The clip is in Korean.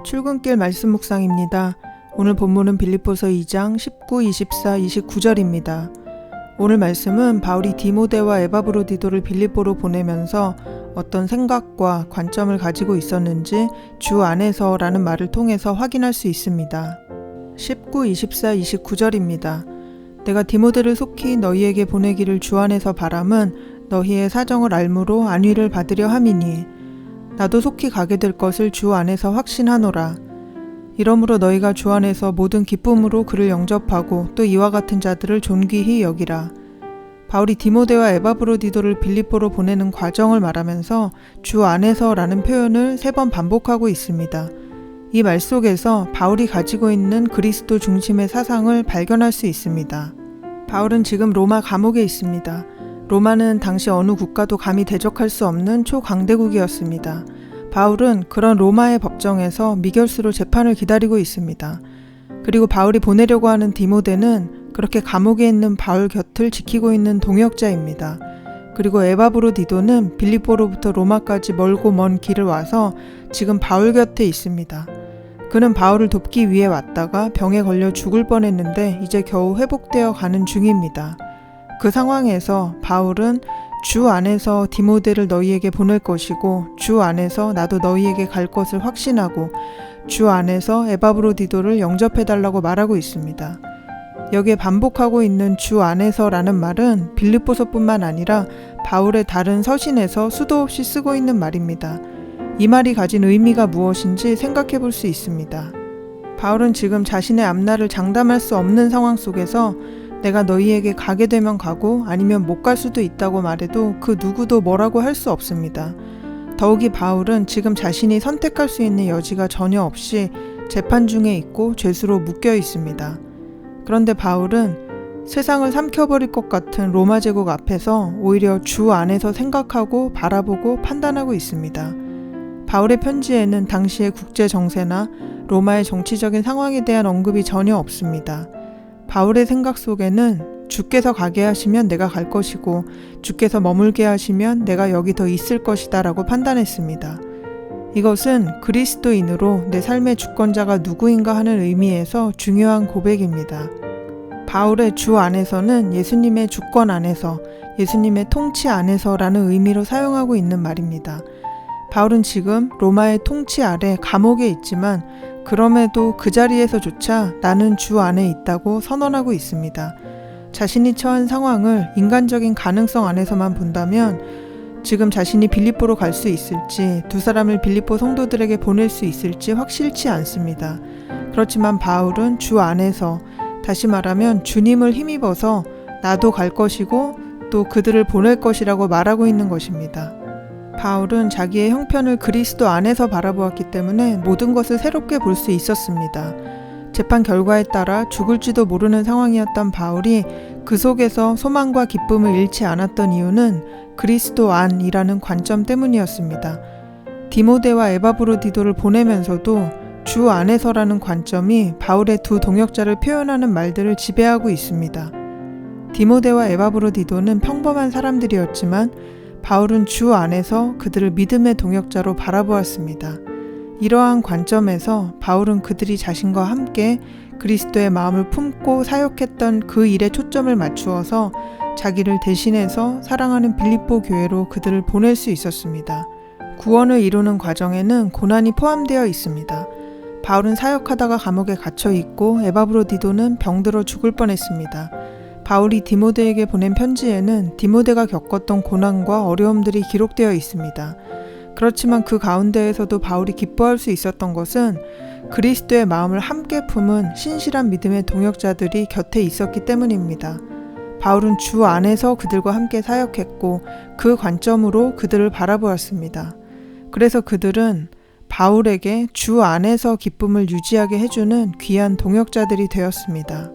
출근길 말씀 묵상입니다. 오늘 본문은 빌립보서 2장 19, 24, 29절입니다. 오늘 말씀은 바울이 디모데와 에바브로디도를 빌립보로 보내면서 어떤 생각과 관점을 가지고 있었는지 주 안에서라는 말을 통해서 확인할 수 있습니다. 19, 24, 29절입니다. 내가 디모데를 속히 너희에게 보내기를 주 안에서 바람은 너희의 사정을 알므로 안위를 받으려 함이니 나도 속히 가게 될 것을 주 안에서 확신하노라. 이러므로 너희가 주 안에서 모든 기쁨으로 그를 영접하고 또 이와 같은 자들을 존귀히 여기라. 바울이 디모데와 에바브로디도를 빌립보로 보내는 과정을 말하면서 주 안에서라는 표현을 3번 반복하고 있습니다. 이 말 속에서 바울이 가지고 있는 그리스도 중심의 사상을 발견할 수 있습니다. 바울은 지금 로마 감옥에 있습니다. 로마는 당시 어느 국가도 감히 대적할 수 없는 초강대국이었습니다. 바울은 그런 로마의 법정에서 미결수로 재판을 기다리고 있습니다. 그리고 바울이 보내려고 하는 디모데는 그렇게 감옥에 있는 바울 곁을 지키고 있는 동역자입니다. 그리고 에바브로디도는 빌립보로부터 로마까지 멀고 먼 길을 와서 지금 바울 곁에 있습니다. 그는 바울을 돕기 위해 왔다가 병에 걸려 죽을 뻔했는데 이제 겨우 회복되어 가는 중입니다. 그 상황에서 바울은 주 안에서 디모데를 너희에게 보낼 것이고 주 안에서 나도 너희에게 갈 것을 확신하고 주 안에서 에바브로디도를 영접해달라고 말하고 있습니다. 여기에 반복하고 있는 주 안에서라는 말은 빌립보서뿐만 아니라 바울의 다른 서신에서 수도 없이 쓰고 있는 말입니다. 이 말이 가진 의미가 무엇인지 생각해 볼 수 있습니다. 바울은 지금 자신의 앞날을 장담할 수 없는 상황 속에서 내가 너희에게 가게 되면 가고 아니면 못 갈 수도 있다고 말해도 그 누구도 뭐라고 할 수 없습니다. 더욱이 바울은 지금 자신이 선택할 수 있는 여지가 전혀 없이 재판 중에 있고 죄수로 묶여 있습니다. 그런데 바울은 세상을 삼켜버릴 것 같은 로마 제국 앞에서 오히려 주 안에서 생각하고 바라보고 판단하고 있습니다. 바울의 편지에는 당시의 국제 정세나 로마의 정치적인 상황에 대한 언급이 전혀 없습니다. 바울의 생각 속에는 주께서 가게 하시면 내가 갈 것이고 주께서 머물게 하시면 내가 여기 더 있을 것이다 라고 판단했습니다. 이것은 그리스도인으로 내 삶의 주권자가 누구인가 하는 의미에서 중요한 고백입니다. 바울의 주 안에서는 예수님의 주권 안에서, 예수님의 통치 안에서라는 의미로 사용하고 있는 말입니다. 바울은 지금 로마의 통치 아래 감옥에 있지만 그럼에도 그 자리에서조차 나는 주 안에 있다고 선언하고 있습니다. 자신이 처한 상황을 인간적인 가능성 안에서만 본다면 지금 자신이 빌립보로 갈 수 있을지, 두 사람을 빌립보 성도들에게 보낼 수 있을지 확실치 않습니다. 그렇지만 바울은 주 안에서, 다시 말하면 주님을 힘입어서 나도 갈 것이고 또 그들을 보낼 것이라고 말하고 있는 것입니다. 바울은 자기의 형편을 그리스도 안에서 바라보았기 때문에 모든 것을 새롭게 볼 수 있었습니다. 재판 결과에 따라 죽을지도 모르는 상황이었던 바울이 그 속에서 소망과 기쁨을 잃지 않았던 이유는 그리스도 안이라는 관점 때문이었습니다. 디모데와 에바브로디도를 보내면서도 주 안에서라는 관점이 바울의 두 동역자를 표현하는 말들을 지배하고 있습니다. 디모데와 에바브로디도는 평범한 사람들이었지만 바울은 주 안에서 그들을 믿음의 동역자로 바라보았습니다. 이러한 관점에서 바울은 그들이 자신과 함께 그리스도의 마음을 품고 사역했던 그 일에 초점을 맞추어서 자기를 대신해서 사랑하는 빌립보 교회로 그들을 보낼 수 있었습니다. 구원을 이루는 과정에는 고난이 포함되어 있습니다. 바울은 사역하다가 감옥에 갇혀 있고 에바브로디도는 병들어 죽을 뻔했습니다. 바울이 디모데에게 보낸 편지에는 디모데가 겪었던 고난과 어려움들이 기록되어 있습니다. 그렇지만 그 가운데에서도 바울이 기뻐할 수 있었던 것은 그리스도의 마음을 함께 품은 신실한 믿음의 동역자들이 곁에 있었기 때문입니다. 바울은 주 안에서 그들과 함께 사역했고 그 관점으로 그들을 바라보았습니다. 그래서 그들은 바울에게 주 안에서 기쁨을 유지하게 해주는 귀한 동역자들이 되었습니다.